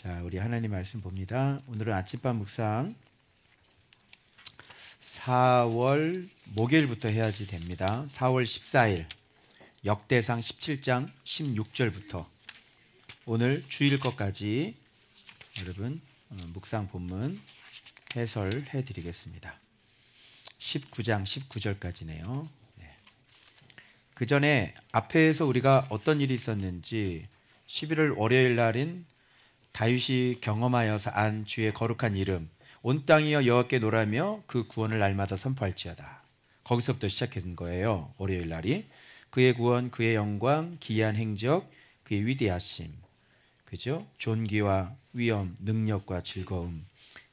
자, 우리 하나님 말씀 봅니다. 오늘은 아침밥 묵상 4월 목요일부터 해야지 됩니다. 4월 14일 역대상 17장 16절부터 오늘 주일 것까지 여러분 묵상 본문 해설해 드리겠습니다. 19장 19절까지네요. 그 전에 앞에서 우리가 어떤 일이 있었는지 11월 월요일 날인 다윗이 경험하여서 안 주의 거룩한 이름 온 땅이여 여호와께 노라며 그 구원을 날마다 선포할지어다. 거기서부터 시작한 거예요. 월요일 날이 그의 구원, 그의 영광, 기이한 행적, 그의 위대하심, 그죠? 존귀와 위엄, 능력과 즐거움,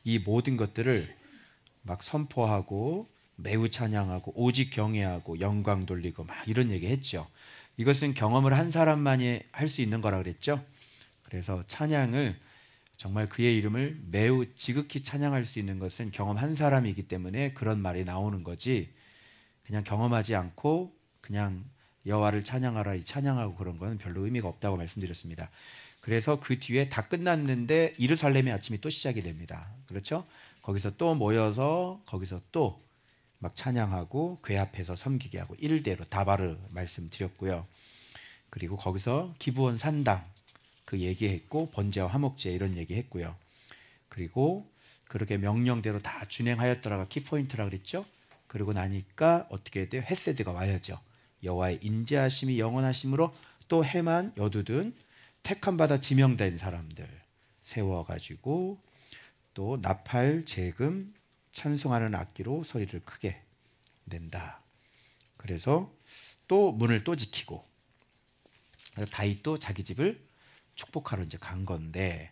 이 모든 것들을 막 선포하고 매우 찬양하고 오직 경외하고 영광 돌리고 막 이런 얘기 했죠. 이것은 경험을 한 사람만이 할 수 있는 거라 그랬죠. 그래서 찬양을 정말 그의 이름을 매우 지극히 찬양할 수 있는 것은 경험한 사람이기 때문에 그런 말이 나오는 거지, 그냥 경험하지 않고 그냥 여호와를 찬양하라 찬양하고 그런 건 별로 의미가 없다고 말씀드렸습니다. 그래서 그 뒤에 다 끝났는데 예루살렘의 아침이 또 시작이 됩니다. 그렇죠? 거기서 또 모여서 거기서 또 막 찬양하고 궤 앞에서 섬기게 하고 일대로 다바르 말씀드렸고요. 그리고 거기서 기브온 산당 그 얘기했고 번제와 화목제 이런 얘기했고요. 그리고 그렇게 명령대로 다 준행하였더라가 키포인트라 그랬죠. 그러고 나니까 어떻게 돼요? 헤세드가 와야죠. 여호와의 인자하심이 영원하심으로 또 해만 여두둔 택함받아 지명된 사람들 세워가지고 또 나팔 재금 찬송하는 악기로 소리를 크게 낸다. 그래서 또 문을 또 지키고 다윗도 자기 집을 축복하러 이제 간 건데,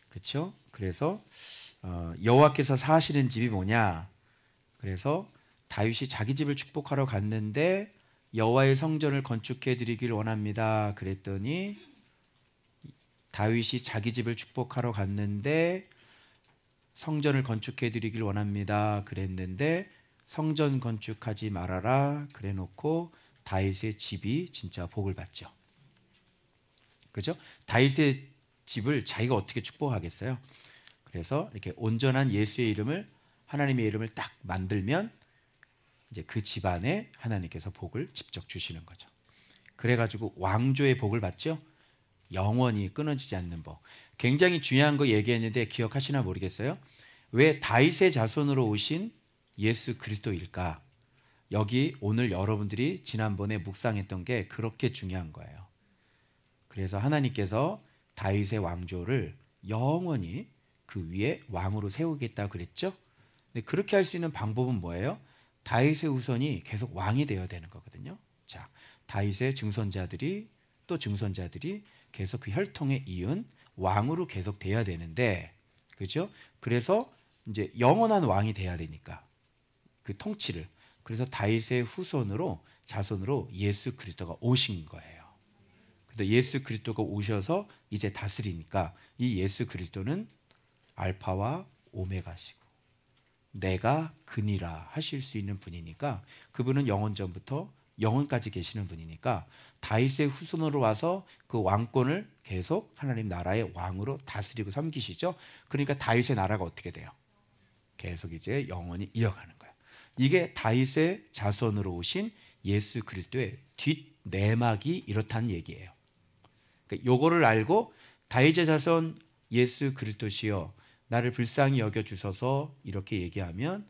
그렇죠? 그래서 여호와께서 사시는 집이 뭐냐? 그래서 다윗이 자기 집을 축복하러 갔는데 여호와의 성전을 건축해 드리길 원합니다. 그랬더니 다윗이 자기 집을 축복하러 갔는데 성전을 건축해 드리길 원합니다. 그랬는데 성전 건축하지 말아라 그래놓고 다윗의 집이 진짜 복을 받죠. 그죠? 다윗의 집을 자기가 어떻게 축복하겠어요? 그래서 이렇게 온전한 예수의 이름을, 하나님의 이름을 딱 만들면 이제 그 집안에 하나님께서 복을 직접 주시는 거죠. 그래가지고 왕조의 복을 받죠. 영원히 끊어지지 않는 복. 굉장히 중요한 거 얘기했는데 기억하시나 모르겠어요. 왜 다윗의 자손으로 오신 예수 그리스도일까? 여기 오늘 여러분들이 지난번에 묵상했던 게 그렇게 중요한 거예요. 그래서 하나님께서 다윗의 왕조를 영원히 그 위에 왕으로 세우겠다 그랬죠. 근데 그렇게 할 수 있는 방법은 뭐예요? 다윗의 후손이 계속 왕이 되어야 되는 거거든요. 자, 다윗의 증손자들이 또 증손자들이 계속 그 혈통에 이은 왕으로 계속 돼야 되는데, 그죠? 그래서 이제 영원한 왕이 돼야 되니까 그 통치를, 그래서 다윗의 후손으로 자손으로 예수 그리스도가 오신 거예요. 그래서 예수 그리스도가 오셔서 이제 다스리니까 이 예수 그리스도는 알파와 오메가시고 내가 그니라 하실 수 있는 분이니까, 그분은 영원 전부터 영원까지 계시는 분이니까 다윗의 후손으로 와서 그 왕권을 계속 하나님 나라의 왕으로 다스리고 섬기시죠. 그러니까 다윗의 나라가 어떻게 돼요? 계속 이제 영원히 이어가는 거예요. 이게 다윗의 자손으로 오신 예수 그리스도의 뒷내막이 이렇다는 얘기예요. 그러니까 요거를 알고 다윗의 자손 예수 그리스도시여 나를 불쌍히 여겨주셔서 이렇게 얘기하면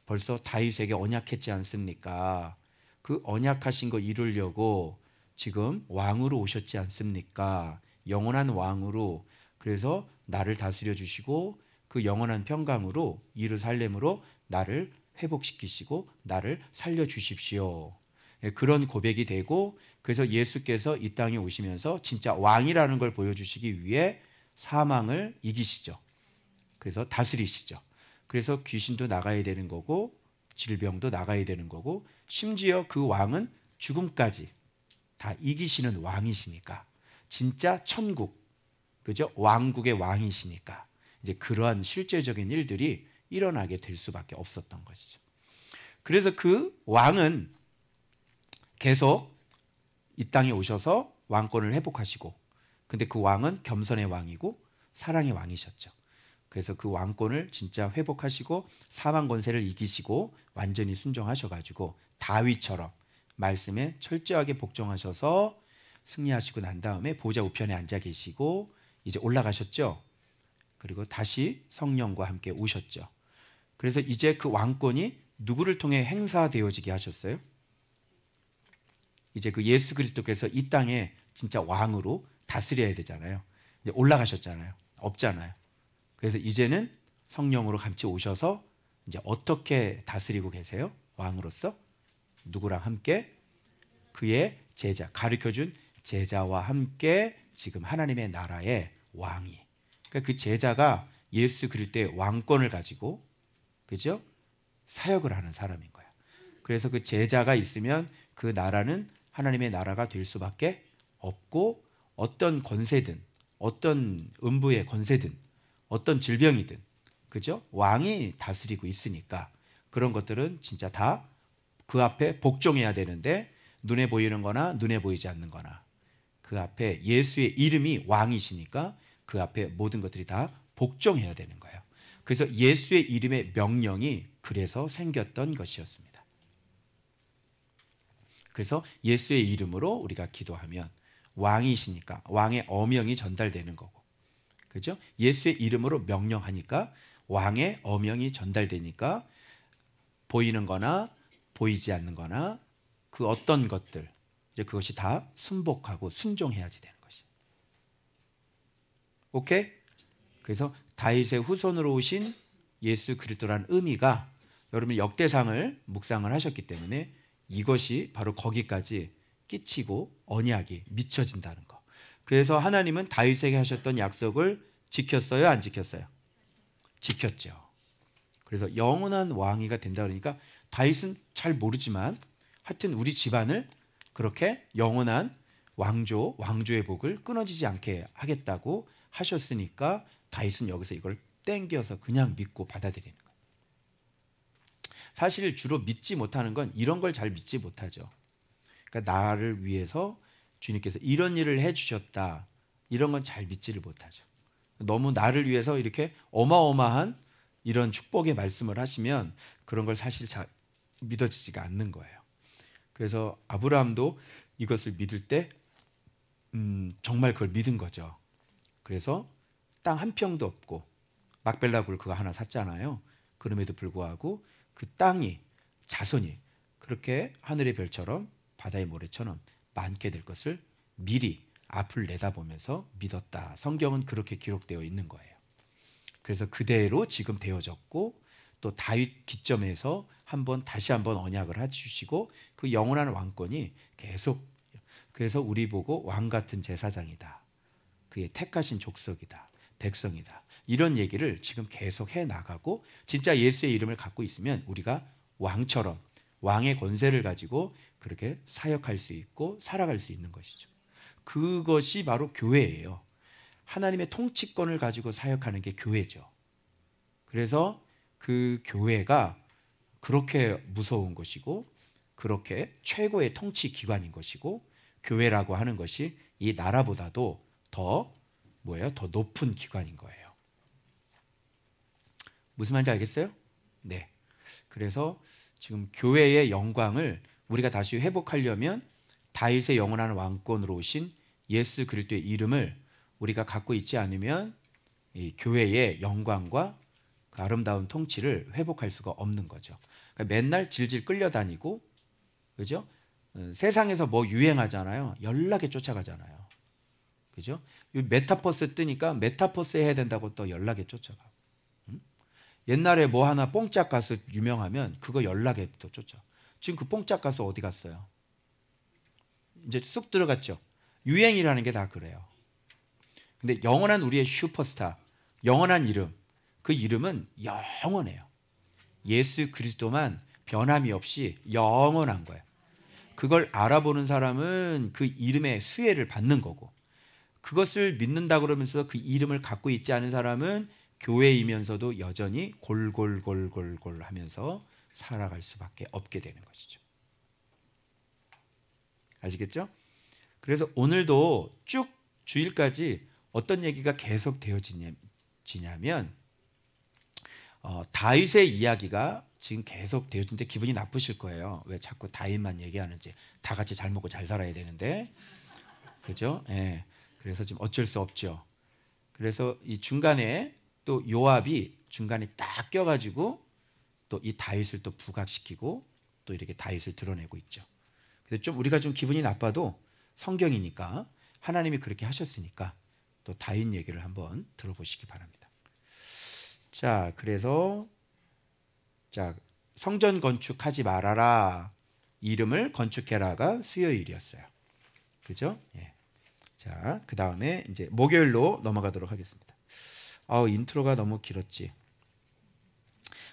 벌써 다윗에게 언약했지 않습니까? 그 언약하신 거 이루려고 지금 왕으로 오셨지 않습니까? 영원한 왕으로. 그래서 나를 다스려 주시고 그 영원한 평강으로 예루살렘으로 나를 회복시키시고 나를 살려주십시오. 그런 고백이 되고, 그래서 예수께서 이 땅에 오시면서 진짜 왕이라는 걸 보여주시기 위해 사망을 이기시죠. 그래서 다스리시죠. 그래서 귀신도 나가야 되는 거고 질병도 나가야 되는 거고, 심지어 그 왕은 죽음까지 다 이기시는 왕이시니까 진짜 천국, 그죠? 왕국의 왕이시니까 이제 그러한 실제적인 일들이 일어나게 될 수밖에 없었던 것이죠. 그래서 그 왕은 계속 이 땅에 오셔서 왕권을 회복하시고, 근데 그 왕은 겸손의 왕이고 사랑의 왕이셨죠. 그래서 그 왕권을 진짜 회복하시고 사망 권세를 이기시고 완전히 순종하셔가지고 다윗처럼 말씀에 철저하게 복종하셔서 승리하시고 난 다음에 보좌 우편에 앉아 계시고 이제 올라가셨죠. 그리고 다시 성령과 함께 오셨죠. 그래서 이제 그 왕권이 누구를 통해 행사되어지게 하셨어요? 이제 그 예수 그리스도께서 이 땅에 진짜 왕으로 다스려야 되잖아요. 이제 올라가셨잖아요. 없잖아요. 그래서 이제는 성령으로 같이 오셔서 이제 어떻게 다스리고 계세요? 왕으로서 누구랑 함께? 그의 제자, 가르쳐준 제자와 함께 지금 하나님의 나라의 왕이. 그러니까 그 제자가 예수 그리스도의 왕권을 가지고, 그죠? 사역을 하는 사람인 거야. 그래서 그 제자가 있으면 그 나라는 하나님의 나라가 될 수밖에 없고, 어떤 권세든, 어떤 음부의 권세든, 어떤 질병이든, 그죠? 왕이 다스리고 있으니까 그런 것들은 진짜 다 그 앞에 복종해야 되는데, 눈에 보이는 거나 눈에 보이지 않는 거나 그 앞에 예수의 이름이 왕이시니까 그 앞에 모든 것들이 다 복종해야 되는 거예요. 그래서 예수의 이름의 명령이 그래서 생겼던 것이었습니다. 그래서 예수의 이름으로 우리가 기도하면 왕이시니까 왕의 어명이 전달되는 거고, 그죠? 예수의 이름으로 명령하니까 왕의 어명이 전달되니까 보이는 거나 보이지 않는 거나 그 어떤 것들, 이제 그것이 다 순복하고 순종해야지 되는 것이. 오케이? 그래서 다윗의 후손으로 오신 예수 그리스도라는 의미가, 여러분 역대상을 묵상을 하셨기 때문에 이것이 바로 거기까지 끼치고 언약이 미쳐진다는 거. 그래서 하나님은 다윗에게 하셨던 약속을 지켰어요, 안 지켰어요? 지켰죠. 그래서 영원한 왕위가 된다 그러니까 다윗은 잘 모르지만 하여튼 우리 집안을 그렇게 영원한 왕조의 복을 끊어지지 않게 하겠다고 하셨으니까 다윗은 여기서 이걸 땡겨서 그냥 믿고 받아들이는 거예요. 사실 주로 믿지 못하는 건 이런 걸 잘 믿지 못하죠. 그러니까 나를 위해서 주님께서 이런 일을 해주셨다, 이런 건 잘 믿지를 못하죠. 너무 나를 위해서 이렇게 어마어마한 이런 축복의 말씀을 하시면 그런 걸 사실 잘 믿어지지가 않는 거예요. 그래서 아브라함도 이것을 믿을 때 정말 그걸 믿은 거죠. 그래서 땅 한 평도 없고 막벨라 굴 그거 하나 샀잖아요. 그럼에도 불구하고 그 땅이, 자손이 그렇게 하늘의 별처럼 바다의 모래처럼 많게 될 것을 미리 앞을 내다보면서 믿었다. 성경은 그렇게 기록되어 있는 거예요. 그래서 그대로 지금 되어졌고, 또 다윗 기점에서 다시 한번 언약을 해주시고 그 영원한 왕권이 계속, 그래서 우리 보고 왕 같은 제사장이다, 그의 택하신 족속이다, 백성이다, 이런 얘기를 지금 계속 해 나가고, 진짜 예수의 이름을 갖고 있으면 우리가 왕처럼 왕의 권세를 가지고 그렇게 사역할 수 있고 살아갈 수 있는 것이죠. 그것이 바로 교회예요. 하나님의 통치권을 가지고 사역하는 게 교회죠. 그래서 그 교회가 그렇게 무서운 것이고 그렇게 최고의 통치 기관인 것이고, 교회라고 하는 것이 이 나라보다도 더 높은 기관인 거예요. 무슨 말인지 알겠어요? 네. 그래서 지금 교회의 영광을 우리가 다시 회복하려면 다윗의 영원한 왕권으로 오신 예수 그리스도의 이름을 우리가 갖고 있지 않으면 이 교회의 영광과 그 아름다운 통치를 회복할 수가 없는 거죠. 그러니까 맨날 질질 끌려다니고, 그죠? 세상에서 뭐 유행하잖아요. 연락에 쫓아가잖아요. 그죠? 메타버스 뜨니까 메타버스 해야 된다고 또 연락에 쫓아가. 옛날에 뭐 하나 뽕짝 가수 유명하면 그거 연락에 또 쫓아. 지금 그 뽕짝 가수 어디 갔어요? 이제 쑥 들어갔죠. 유행이라는 게 다 그래요. 근데 영원한 우리의 슈퍼스타, 영원한 이름, 그 이름은 영원해요. 예수 그리스도만 변함이 없이 영원한 거예요. 그걸 알아보는 사람은 그 이름의 수혜를 받는 거고, 그것을 믿는다 그러면서 그 이름을 갖고 있지 않은 사람은 교회이면서도 여전히 골골골골골 하면서 살아갈 수밖에 없게 되는 것이죠. 아시겠죠? 그래서 오늘도 쭉 주일까지 어떤 얘기가 계속 되어지냐면 다윗의 이야기가 지금 계속 되어지는데 기분이 나쁘실 거예요. 왜 자꾸 다윗만 얘기하는지. 다 같이 잘 먹고 잘 살아야 되는데, 그죠? 예. 그래서 지금 어쩔 수 없죠. 그래서 이 중간에 또 요압이 중간에 딱 껴가지고 또 이 다윗을 또 부각시키고 또 이렇게 다윗을 드러내고 있죠. 그래서 좀 우리가 좀 기분이 나빠도 성경이니까 하나님이 그렇게 하셨으니까 또 다윗 얘기를 한번 들어보시기 바랍니다. 자, 그래서 성전 건축하지 말아라, 이름을 건축해라가 수요일이었어요. 그죠? 예. 자, 그 다음에 이제 목요일로 넘어가도록 하겠습니다. 인트로가 너무 길었지.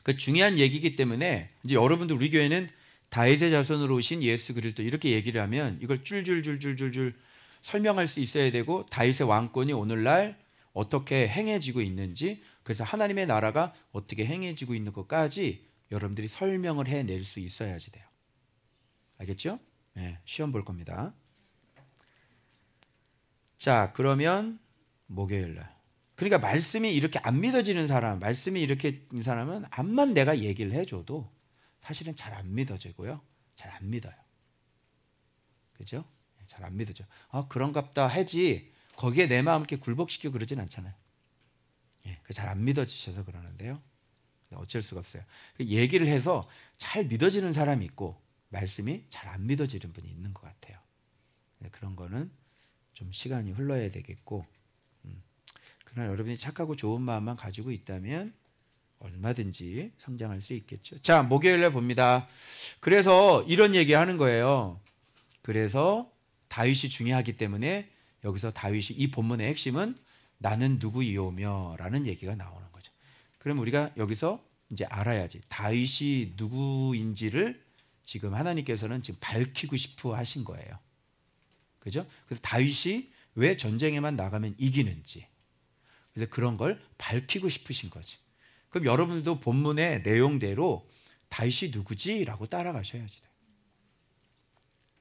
그 중요한 얘기이기 때문에 이제 여러분들 우리 교회는 다윗의 자손으로 오신 예수 그리스도 이렇게 얘기를 하면 이걸 줄줄줄줄줄줄 설명할 수 있어야 되고, 다윗의 왕권이 오늘날 어떻게 행해지고 있는지, 그래서 하나님의 나라가 어떻게 행해지고 있는 것까지 여러분들이 설명을 해낼 수 있어야지 돼요. 알겠죠? 네, 시험 볼 겁니다. 자, 그러면 목요일날, 그러니까 말씀이 이렇게 안 믿어지는 사람, 말씀이 이렇게 있는 사람은 암만 내가 얘기를 해줘도 사실은 잘 안 믿어지고요, 잘 안 믿어요. 그죠? 잘 안 믿어져. 그런갑다 하지 거기에 내 마음 이렇게 굴복시키고 그러진 않잖아요. 예, 잘 안 믿어지셔서 그러는데요. 어쩔 수가 없어요. 얘기를 해서 잘 믿어지는 사람이 있고 말씀이 잘 안 믿어지는 분이 있는 것 같아요. 그런 거는 좀 시간이 흘러야 되겠고, 그러나 여러분이 착하고 좋은 마음만 가지고 있다면 얼마든지 성장할 수 있겠죠. 자, 목요일날 봅니다. 그래서 이런 얘기하는 거예요. 그래서 다윗이 중요하기 때문에 여기서 다윗이, 이 본문의 핵심은 나는 누구이오며 라는 얘기가 나오는 거죠. 그럼 우리가 여기서 이제 알아야지 다윗이 누구인지를 지금 하나님께서는 지금 밝히고 싶어 하신 거예요. 그죠? 그래서 다윗이 왜 전쟁에만 나가면 이기는지, 그래서 그런 걸 밝히고 싶으신 거지. 그럼 여러분들도 본문의 내용대로 다윗이 누구지? 라고 따라가셔야지 돼요.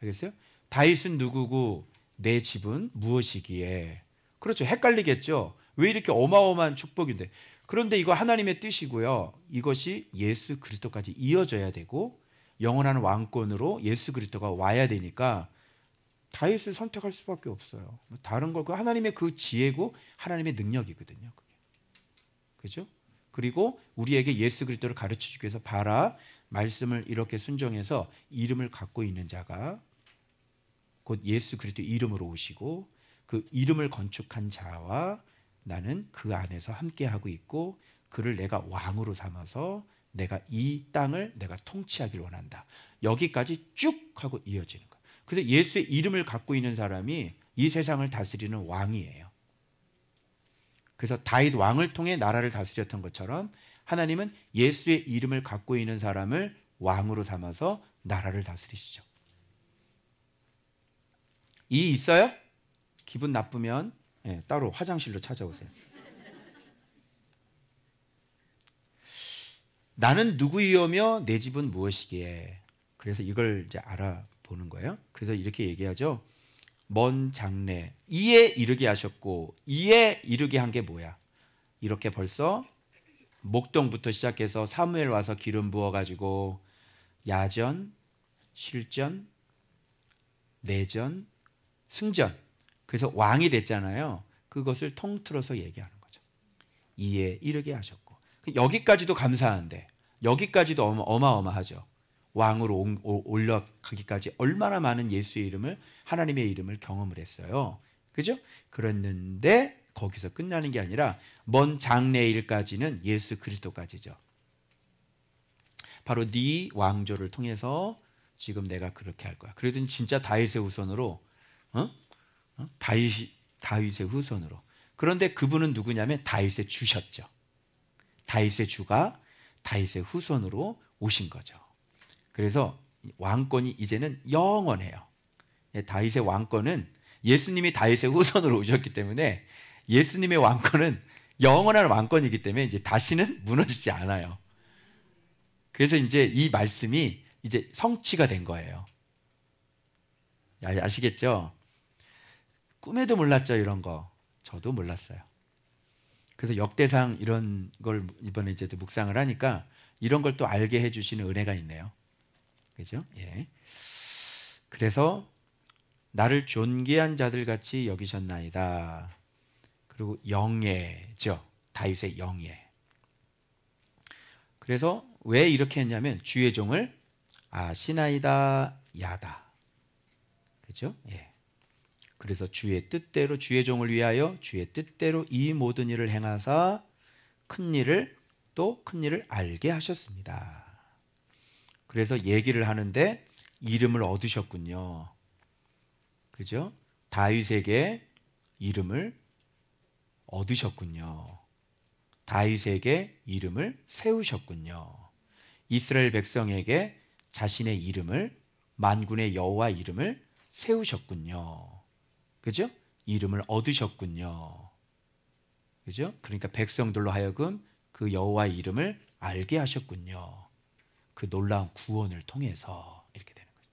알겠어요? 다윗은 누구고 내 집은 무엇이기에. 그렇죠. 헷갈리겠죠. 왜 이렇게 어마어마한 축복인데. 그런데 이거 하나님의 뜻이고요, 이것이 예수 그리스도까지 이어져야 되고 영원한 왕권으로 예수 그리스도가 와야 되니까 다윗을 선택할 수밖에 없어요. 다른 거, 그 하나님의 그 지혜고 하나님의 능력이거든요, 그게. 그죠? 그리고 우리에게 예수 그리스도를 가르쳐 주기 위해서 봐라, 말씀을 이렇게 순종해서 이름을 갖고 있는 자가 곧 예수 그리스도 이름으로 오시고 그 이름을 건축한 자와 나는 그 안에서 함께하고 있고 그를 내가 왕으로 삼아서 내가 이 땅을 내가 통치하기를 원한다. 여기까지 쭉 하고 이어지는 거예요. 그래서 예수의 이름을 갖고 있는 사람이 이 세상을 다스리는 왕이에요. 그래서 다윗 왕을 통해 나라를 다스렸던 것처럼 하나님은 예수의 이름을 갖고 있는 사람을 왕으로 삼아서 나라를 다스리시죠. 이 있어요? 기분 나쁘면 따로 화장실로 찾아오세요. 나는 누구이오며 내 집은 무엇이기에. 그래서 이걸 이제 알아보는 거예요. 그래서 이렇게 얘기하죠. 먼 장래 이에 이르게 하셨고, 이에 이르게 한 게 뭐야? 이렇게 벌써 목동부터 시작해서 사무엘 와서 기름 부어가지고 야전, 실전, 내전, 승전, 그래서 왕이 됐잖아요. 그것을 통틀어서 얘기하는 거죠. 이에 이르게 하셨고, 여기까지도 감사한데 여기까지도 어마어마하죠. 왕으로 올라가기까지 얼마나 많은 예수의 이름을, 하나님의 이름을 경험을 했어요. 그죠? 그랬는데 거기서 끝나는 게 아니라 먼 장래일까지는 예수 그리스도까지죠. 바로 네 왕조를 통해서 지금 내가 그렇게 할 거야. 그래도 진짜 다윗의 후손으로, 다윗의 후손으로. 그런데 그분은 누구냐면 다윗의 주셨죠. 다윗의 주가 다윗의 후손으로 오신 거죠. 그래서 왕권이 이제는 영원해요. 다윗의 왕권은, 예수님이 다윗의 후손으로 오셨기 때문에 예수님의 왕권은 영원한 왕권이기 때문에 이제 다시는 무너지지 않아요. 그래서 이제 이 말씀이 이제 성취가 된 거예요. 아시겠죠? 꿈에도 몰랐죠, 이런 거. 저도 몰랐어요. 그래서 역대상 이런 걸 이번에 이제 또 묵상을 하니까 이런 걸 또 알게 해주시는 은혜가 있네요. 그죠? 예. 그래서 나를 존귀한 자들 같이 여기셨나이다. 그리고 영예죠. 다윗의 영예. 그래서 왜 이렇게 했냐면 주의 종을 아시나이다 야다. 그죠? 예. 그래서 주의 뜻대로 주의 종을 위하여 주의 뜻대로 이 모든 일을 행하사 큰 일을 또 큰 일을 알게 하셨습니다. 그래서 얘기를 하는데 이름을 얻으셨군요. 그죠? 다윗에게 이름을 얻으셨군요. 다윗에게 이름을 세우셨군요. 이스라엘 백성에게 자신의 이름을 만군의 여호와 이름을 세우셨군요. 그죠? 이름을 얻으셨군요. 그죠? 그러니까 백성들로 하여금 그 여호와의 이름을 알게 하셨군요. 그 놀라운 구원을 통해서 이렇게 되는 거죠.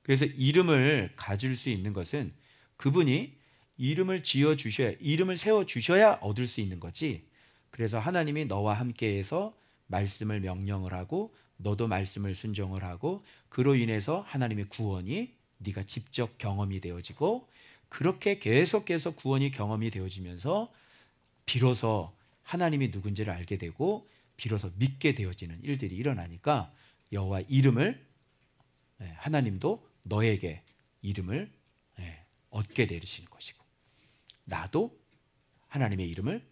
그래서 이름을 가질 수 있는 것은 그분이 이름을 지어 주셔야, 이름을 세워 주셔야 얻을 수 있는 거지. 그래서 하나님이 너와 함께해서 말씀을 명령을 하고 너도 말씀을 순종을 하고 그로 인해서 하나님의 구원이 네가 직접 경험이 되어지고 그렇게 계속해서 구원이 경험이 되어지면서 비로소 하나님이 누군지를 알게 되고 비로소 믿게 되어지는 일들이 일어나니까 여호와 이름을 하나님도 너에게 이름을 얻게 되시는 것이고 나도 하나님의 이름을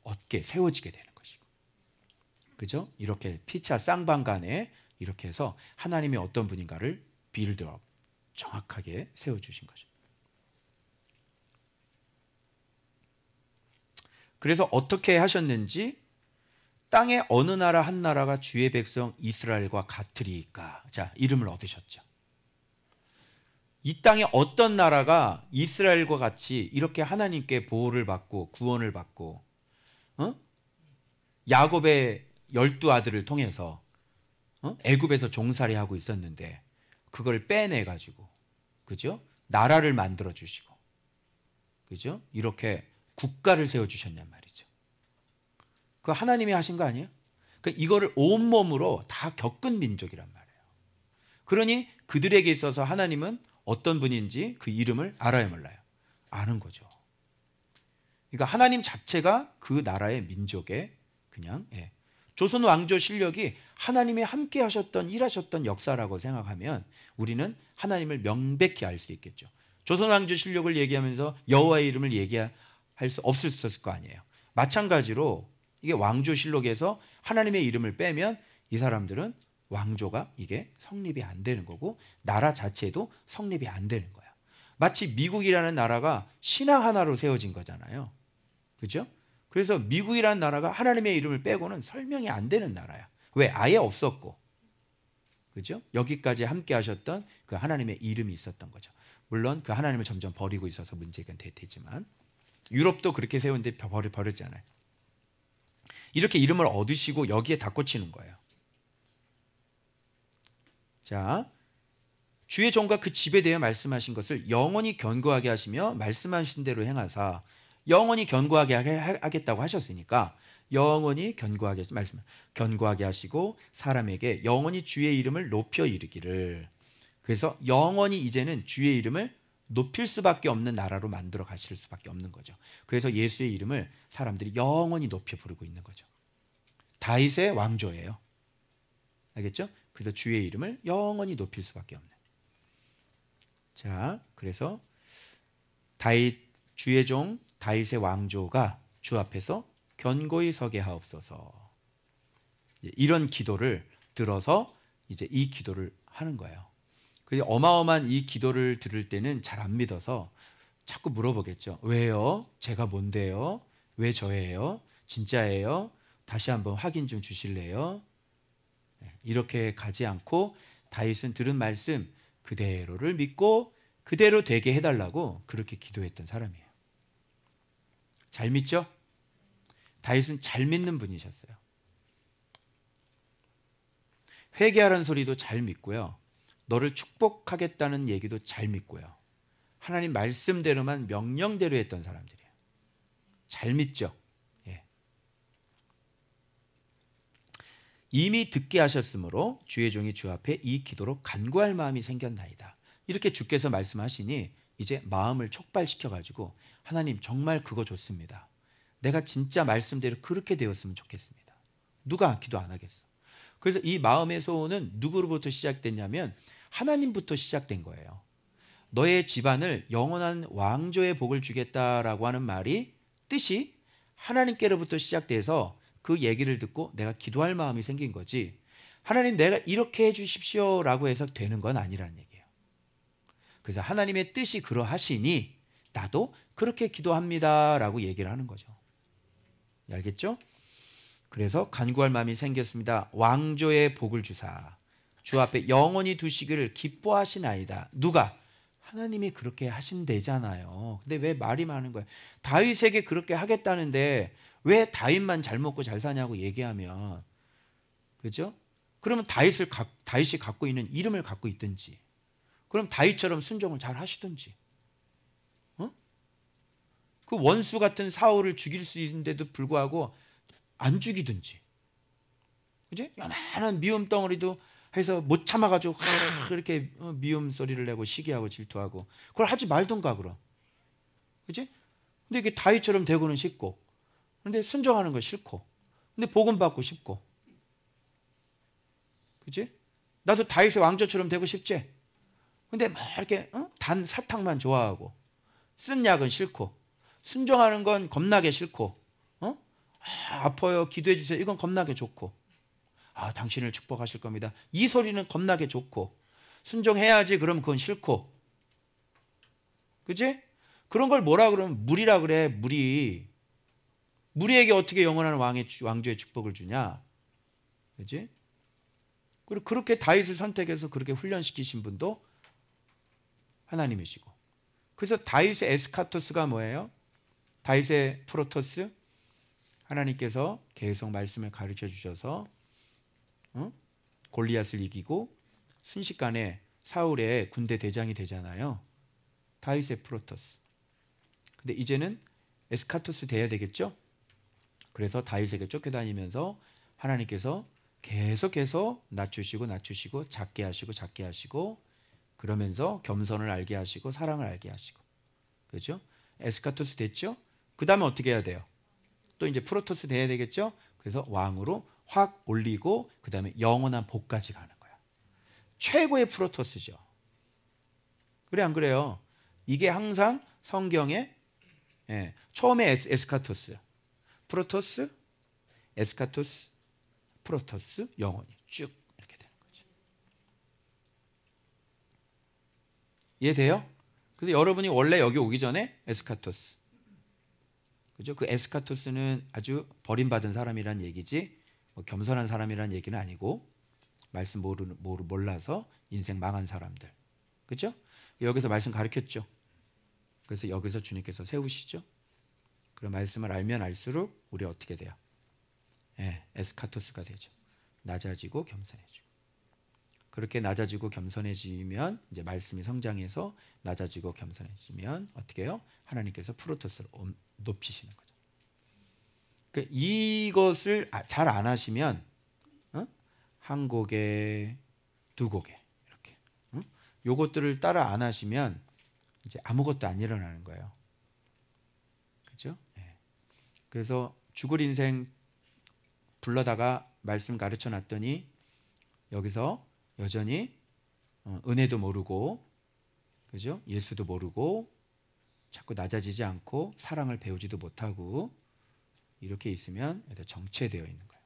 얻게 세워지게 되는 것이고 그죠? 이렇게 피차 쌍방간에 이렇게 해서 하나님이 어떤 분인가를 빌드업 정확하게 세워주신 거죠. 그래서 어떻게 하셨는지 땅의 어느 나라 한 나라가 주의 백성 이스라엘과 같으리까? 자, 이름을 얻으셨죠. 이 땅에 어떤 나라가 이스라엘과 같이 이렇게 하나님께 보호를 받고 구원을 받고 야곱의 12아들을 통해서 애굽에서 종살이하고 있었는데 그걸 빼내가지고 그죠? 나라를 만들어 주시고 그죠? 이렇게 국가를 세워주셨냔 말이죠. 그거 하나님이 하신 거 아니에요? 그러니까 이거를 온몸으로 다 겪은 민족이란 말이에요. 그러니 그들에게 있어서 하나님은 어떤 분인지 그 이름을 알아야 몰라요. 아는 거죠. 그러니까 하나님 자체가 그 나라의 민족의 그냥 조선 왕조 실력이 하나님이 함께 하셨던 일하셨던 역사라고 생각하면 우리는 하나님을 명백히 알 수 있겠죠. 조선 왕조 실력을 얘기하면서 여호와의 이름을 얘기할 수 없었을 거 아니에요. 마찬가지로 이게 왕조실록에서 하나님의 이름을 빼면 이 사람들은 왕조가 이게 성립이 안 되는 거고 나라 자체도 성립이 안 되는 거야. 마치 미국이라는 나라가 신앙 하나로 세워진 거잖아요. 그죠? 그래서 미국이라는 나라가 하나님의 이름을 빼고는 설명이 안 되는 나라야. 왜? 아예 없었고. 그죠? 여기까지 함께 하셨던 그 하나님의 이름이 있었던 거죠. 물론 그 하나님을 점점 버리고 있어서 문제가 되지만 유럽도 그렇게 세웠는데 버렸잖아요. 이렇게 이름을 얻으시고 여기에 다 꽂히는 거예요. 자, 주의 종과 그 집에 대해 말씀하신 것을 영원히 견고하게 하시며 말씀하신 대로 행하사 영원히 견고하게 하겠다고 하셨으니까 영원히 견고하게 하시고 사람에게 영원히 주의 이름을 높여 이르기를 그래서 영원히 이제는 주의 이름을 높일 수밖에 없는 나라로 만들어 가실 수밖에 없는 거죠. 그래서 예수의 이름을 사람들이 영원히 높여 부르고 있는 거죠. 다윗의 왕조예요. 알겠죠? 그래서 주의 이름을 영원히 높일 수밖에 없는. 자, 그래서 주의 종 다윗의 왕조가 주 앞에서 견고히 서게 하옵소서. 이런 기도를 들어서 이제 이 기도를 하는 거예요. 그 어마어마한 이 기도를 들을 때는 잘 안 믿어서 자꾸 물어보겠죠. 왜요? 제가 뭔데요? 왜 저예요? 진짜예요? 다시 한번 확인 좀 주실래요? 이렇게 가지 않고 다윗은 들은 말씀 그대로를 믿고 그대로 되게 해달라고 그렇게 기도했던 사람이에요. 잘 믿죠? 다윗은 잘 믿는 분이셨어요. 회개하라는 소리도 잘 믿고요. 너를 축복하겠다는 얘기도 잘 믿고요. 하나님 말씀대로만 명령대로 했던 사람들이에요. 잘 믿죠? 예. 이미 듣게 하셨으므로 주의 종이 주 앞에 이 기도로 간구할 마음이 생겼나이다. 이렇게 주께서 말씀하시니 이제 마음을 촉발시켜가지고 하나님 정말 그거 좋습니다. 내가 진짜 말씀대로 그렇게 되었으면 좋겠습니다. 누가 기도 안 하겠어? 그래서 이 마음의 소원은 누구로부터 시작됐냐면 하나님부터 시작된 거예요. 너의 집안을 영원한 왕조의 복을 주겠다라고 하는 말이 뜻이 하나님께로부터 시작돼서 그 얘기를 듣고 내가 기도할 마음이 생긴 거지, 하나님 내가 이렇게 해주십시오라고 해서 되는 건 아니라는 얘기예요. 그래서 하나님의 뜻이 그러하시니 나도 그렇게 기도합니다라고 얘기를 하는 거죠. 알겠죠? 그래서 간구할 마음이 생겼습니다. 왕조의 복을 주사 주 앞에 영원히 두시기를 기뻐하시나이다. 누가? 하나님이 그렇게 하신대잖아요. 근데 왜 말이 많은 거예요? 다윗에게 그렇게 하겠다는데 왜 다윗만 잘 먹고 잘 사냐고 얘기하면, 그죠? 그러면 다윗이 갖고 있는 이름을 갖고 있든지, 그럼 다윗처럼 순종을 잘 하시든지, 그 원수 같은 사울을 죽일 수 있는데도 불구하고 안 죽이든지, 그지? 요만한 미움 덩어리도 해서 못 참아가지고 그렇게 미움 소리를 내고 시기하고 질투하고, 그걸 하지 말던가 그럼, 그지? 근데 이게 다윗처럼 되고는 싶고, 근데 순종하는 거 싫고, 근데 복음 받고 싶고, 그지? 나도 다윗의 왕조처럼 되고 싶지? 근데 막 이렇게 단 사탕만 좋아하고, 쓴 약은 싫고, 순종하는 건 겁나게 싫고, 아파요 기도해 주세요 이건 겁나게 좋고, 당신을 축복하실 겁니다 이 소리는 겁나게 좋고, 순종해야지 그럼 그건 싫고, 그지? 그런 걸 뭐라 그러면 무리라 그래. 무리에게 어떻게 영원한 왕조의 축복을 주냐, 그지? 그리고 그렇게 다윗을 선택해서 그렇게 훈련시키신 분도 하나님이시고, 그래서 다윗의 에스카토스가 뭐예요? 다윗의 프로토스, 하나님께서 계속 말씀을 가르쳐 주셔서 골리앗을 이기고 순식간에 사울의 군대 대장이 되잖아요. 다윗의 프로토스. 근데 이제는 에스카토스 돼야 되겠죠? 그래서 다윗에게 쫓겨다니면서 하나님께서 계속해서 낮추시고 작게 하시고 그러면서 겸손을 알게 하시고 사랑을 알게 하시고, 그렇죠? 에스카토스 됐죠? 그 다음에 어떻게 해야 돼요? 또 이제 프로토스 돼야 되겠죠? 그래서 왕으로 확 올리고 그 다음에 영원한 복까지 가는 거야. 최고의 프로토스죠. 그래 안 그래요? 이게 항상 성경에 처음에 에스카토스, 프로토스, 에스카토스, 프로토스, 영원히 쭉 이렇게 되는 거죠. 이해돼요? 그래서 여러분이 원래 여기 오기 전에 에스카토스, 그죠? 그 에스카토스는 아주 버림받은 사람이란 얘기지, 뭐 겸손한 사람이란 얘기는 아니고, 말씀 몰라서 인생 망한 사람들, 그죠? 여기서 말씀 가르쳤죠. 그래서 여기서 주님께서 세우시죠. 그런 말씀을 알면 알수록 우리 어떻게 돼요? 에스카토스가 되죠. 낮아지고 겸손해지고. 그렇게 낮아지고 겸손해지면 이제 말씀이 성장해서 낮아지고 겸손해지면 어떻게 해요? 하나님께서 프로토스를 높이시는 거죠. 그러니까 이것을 잘 안 하시면 한 고개, 두 고개 이렇게 요것들을 따라 안 하시면 이제 아무것도 안 일어나는 거예요. 그렇죠? 그래서 죽을 인생 불러다가 말씀 가르쳐 놨더니 여기서 여전히 은혜도 모르고, 그죠? 예수도 모르고 자꾸 낮아지지 않고 사랑을 배우지도 못하고 이렇게 있으면 정체되어 있는 거예요.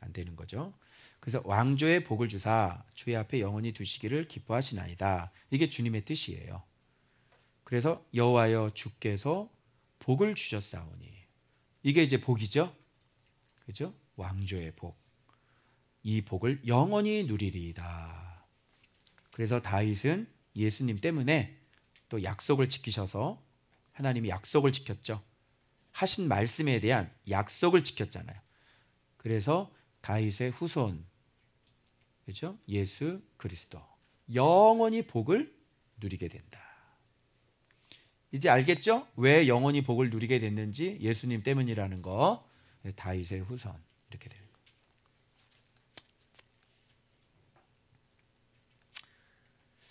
안 되는 거죠. 그래서 왕조의 복을 주사 주의 앞에 영원히 두시기를 기뻐하시나이다. 이게 주님의 뜻이에요. 그래서 여호와여 주께서 복을 주셨사오니, 이게 이제 복이죠. 그죠? 왕조의 복. 이 복을 영원히 누리리이다. 그래서 다윗은 예수님 때문에 또 약속을 지키셔서, 하나님이 약속을 지켰죠. 하신 말씀에 대한 약속을 지켰잖아요. 그래서 다윗의 후손, 그죠? 예수 그리스도 영원히 복을 누리게 된다. 이제 알겠죠? 왜 영원히 복을 누리게 됐는지 예수님 때문이라는 거. 다윗의 후손 이렇게 되는 거.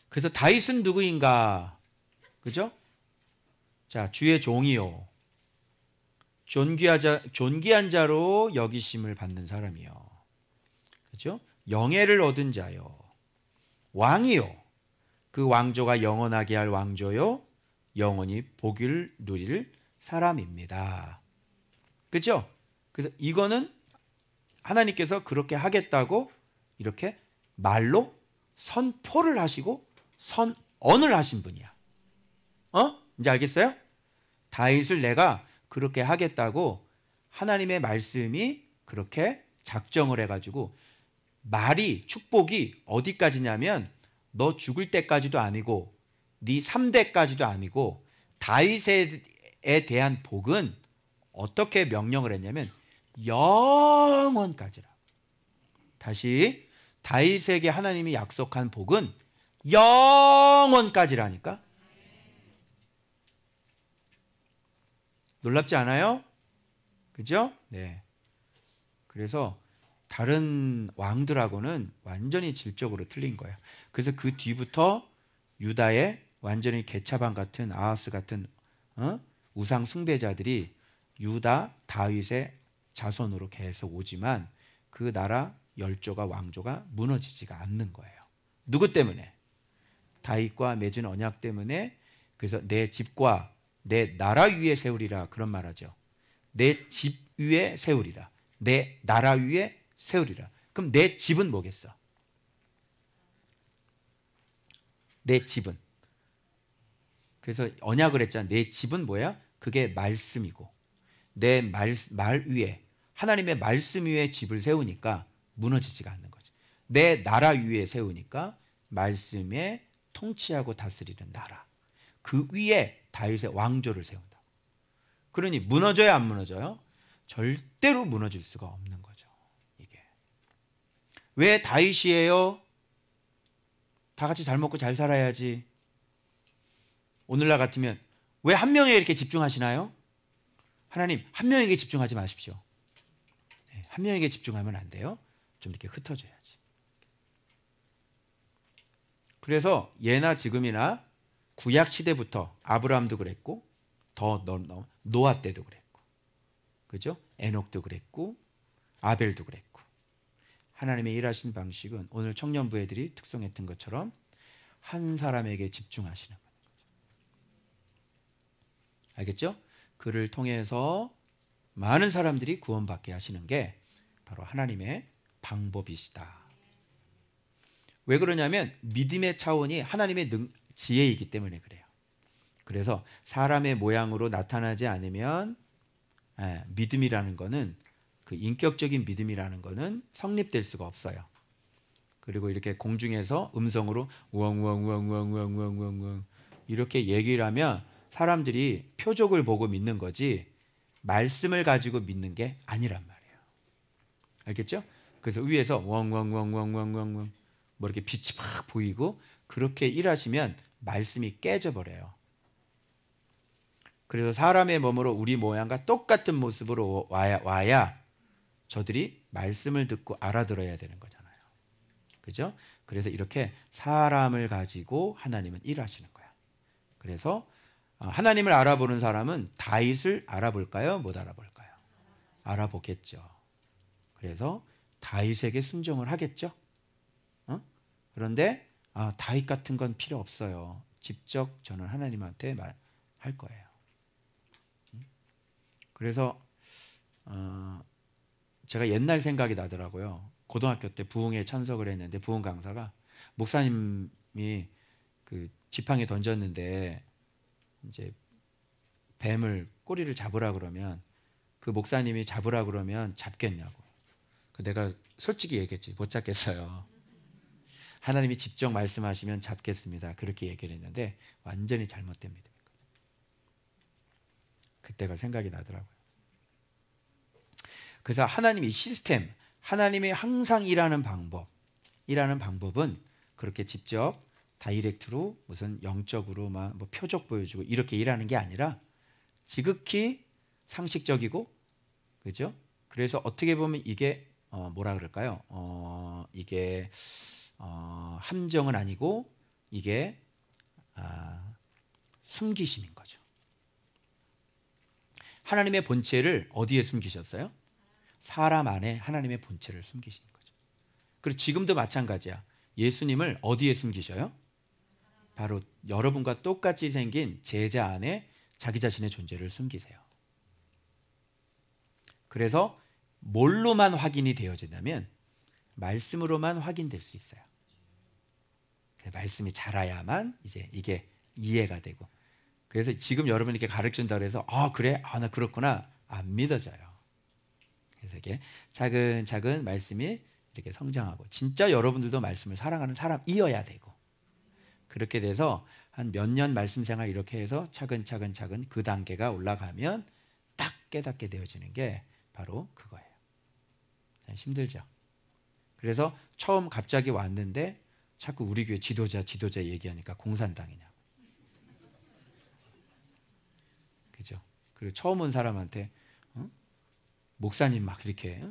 그래서 다윗은 누구인가? 그죠? 자, 주의 종이요. 존귀한 자로 여기심을 받는 사람이요. 그죠? 영예를 얻은 자요. 왕이요. 그 왕조가 영원하게 할 왕조요. 영원히 복을 누릴 사람입니다. 그죠? 그래서 이거는 하나님께서 그렇게 하겠다고 이렇게 말로 선포를 하시고 선언을 하신 분이야. 이제 알겠어요? 다윗을 내가 그렇게 하겠다고 하나님의 말씀이 그렇게 작정을 해가지고 말이 축복이 어디까지냐면 너 죽을 때까지도 아니고 네 3대까지도 아니고 다윗에 대한 복은 어떻게 명령을 했냐면 영원까지라. 다시 다윗에게 하나님이 약속한 복은 영원까지라니까. 놀랍지 않아요? 그죠? 네. 그래서 다른 왕들하고는 완전히 질적으로 틀린 거예요. 그래서 그 뒤부터 유다의 완전히 개차반 같은 아하스 같은 우상 숭배자들이 유다 다윗의 자손으로 계속 오지만 그 나라 열조가 왕조가 무너지지가 않는 거예요. 누구 때문에? 다윗과 맺은 언약 때문에. 그래서 내 집과 내 나라 위에 세우리라 그런 말하죠. 내 집 위에 세우리라. 내 나라 위에 세우리라. 그럼 내 집은 뭐겠어? 내 집은. 그래서 언약을 했잖아. 내 집은 뭐야? 그게 말씀이고 내 말 위에 하나님의 말씀 위에 집을 세우니까 무너지지가 않는 거죠. 내 나라 위에 세우니까 말씀에 통치하고 다스리는 나라. 그 위에 다윗의 왕조를 세운다. 그러니 무너져요, 안 무너져요? 절대로 무너질 수가 없는 거죠. 이게 왜 다윗이에요? 다 같이 잘 먹고 잘 살아야지. 오늘날 같으면 왜 한 명에 이렇게 집중하시나요? 하나님 한 명에게 집중하지 마십시오. 한 명에게 집중하면 안 돼요. 좀 이렇게 흩어져야지. 그래서 예나 지금이나 구약 시대부터 아브라함도 그랬고 더 노아 때도 그랬고, 그죠? 에녹도 그랬고 아벨도 그랬고. 하나님의 일하신 방식은 오늘 청년부 애들이 특성했던 것처럼 한 사람에게 집중하시는 거죠. 알겠죠? 그를 통해서 많은 사람들이 구원받게 하시는 게 바로 하나님의 방법이시다. 왜 그러냐면 믿음의 차원이 하나님의 지혜이기 때문에 그래요. 그래서 사람의 모양으로 나타나지 않으면 믿음이라는 거는, 그 인격적인 믿음이라는 거는 성립될 수가 없어요. 그리고 이렇게 공중에서 음성으로 우엉우엉우엉우엉우엉우엉 이렇게 얘기를 하면 사람들이 표적을 보고 믿는 거지 말씀을 가지고 믿는 게 아니란 말이에요. 알겠죠? 그래서 위에서 우엉우엉우엉우엉우엉 뭐 이렇게 빛이 막 보이고 그렇게 일하시면 말씀이 깨져버려요. 그래서 사람의 몸으로 우리 모양과 똑같은 모습으로 와야 저들이 말씀을 듣고 알아들어야 되는 거잖아요. 그죠? 그래서 이렇게 사람을 가지고 하나님은 일하시는 거야. 그래서 하나님을 알아보는 사람은 다윗을 알아볼까요? 못 알아볼까요? 알아보겠죠. 그래서 다윗에게 순종을 하겠죠. 그런데 다윗 같은 건 필요 없어요. 직접 저는 하나님한테 말할 거예요. 그래서 제가 옛날 생각이 나더라고요. 고등학교 때 부흥회 참석을 했는데 부흥 강사가 목사님이 그 지팡이 던졌는데 이제 뱀을 꼬리를 잡으라 그러면 그 목사님이 잡으라 그러면 잡겠냐고. 내가 솔직히 얘기했지. 못 잡겠어요. 하나님이 직접 말씀하시면 잡겠습니다. 그렇게 얘기를 했는데 완전히 잘못된 믿음이거든요. 그때가 생각이 나더라고요. 그래서 하나님의 시스템, 하나님이 항상 일하는 방법은 그렇게 직접 다이렉트로 무슨 영적으로 막 뭐 표적 보여주고 이렇게 일하는 게 아니라 지극히 상식적이고, 그죠? 그래서 어떻게 보면 이게 뭐라 그럴까요? 이게 함정은 아니고 이게 숨기심인 거죠. 하나님의 본체를 어디에 숨기셨어요? 사람 안에 하나님의 본체를 숨기신 거죠. 그리고 지금도 마찬가지야. 예수님을 어디에 숨기셔요? 바로 여러분과 똑같이 생긴 제자 안에 자기 자신의 존재를 숨기세요. 그래서 뭘로만 확인이 되어진다면 말씀으로만 확인될 수 있어요. 말씀이 자라야만 이제 이게 이해가 되고. 그래서 지금 여러분이 이렇게 가르친다고 해서 그래? 나 그렇구나. 안 믿어져요. 그래서 이게 차근차근 말씀이 이렇게 성장하고, 진짜 여러분들도 말씀을 사랑하는 사람이어야 되고, 그렇게 돼서 한 몇 년 말씀 생활 이렇게 해서 차근차근 그 단계가 올라가면 딱 깨닫게 되어지는 게 바로 그거예요. 힘들죠. 그래서 처음 갑자기 왔는데 자꾸 우리 교회 지도자 얘기하니까 공산당이냐고. 그죠? 그리고 처음 온 사람한테 목사님 막 이렇게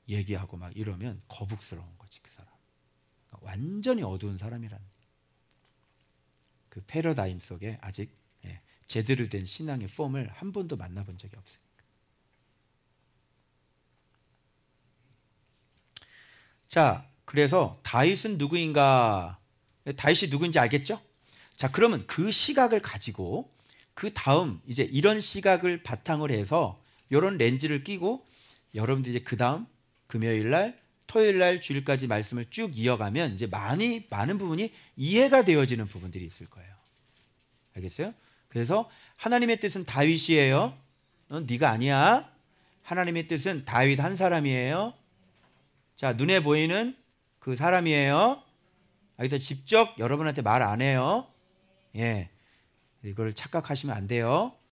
얘기하고 막 이러면 거북스러운 거지, 그 사람. 그러니까 완전히 어두운 사람이라는, 그 패러다임 속에 아직 제대로 된 신앙의 폼을 한 번도 만나본 적이 없으니까. 자, 그래서 다윗은 누구인가? 다윗이 누구인지 알겠죠? 자, 그러면 그 시각을 가지고 그 다음 이제 이런 시각을 바탕으로 해서 이런 렌즈를 끼고 여러분들이 이제 그 다음 금요일 날, 토요일 날, 주일까지 말씀을 쭉 이어가면 이제 많은 부분이 이해가 되어지는 부분들이 있을 거예요. 알겠어요? 그래서 하나님의 뜻은 다윗이에요. 네가 아니야. 하나님의 뜻은 다윗 한 사람이에요. 자, 눈에 보이는 그 사람이에요. 여기서 직접 여러분한테 말 안 해요. 이걸 착각하시면 안 돼요.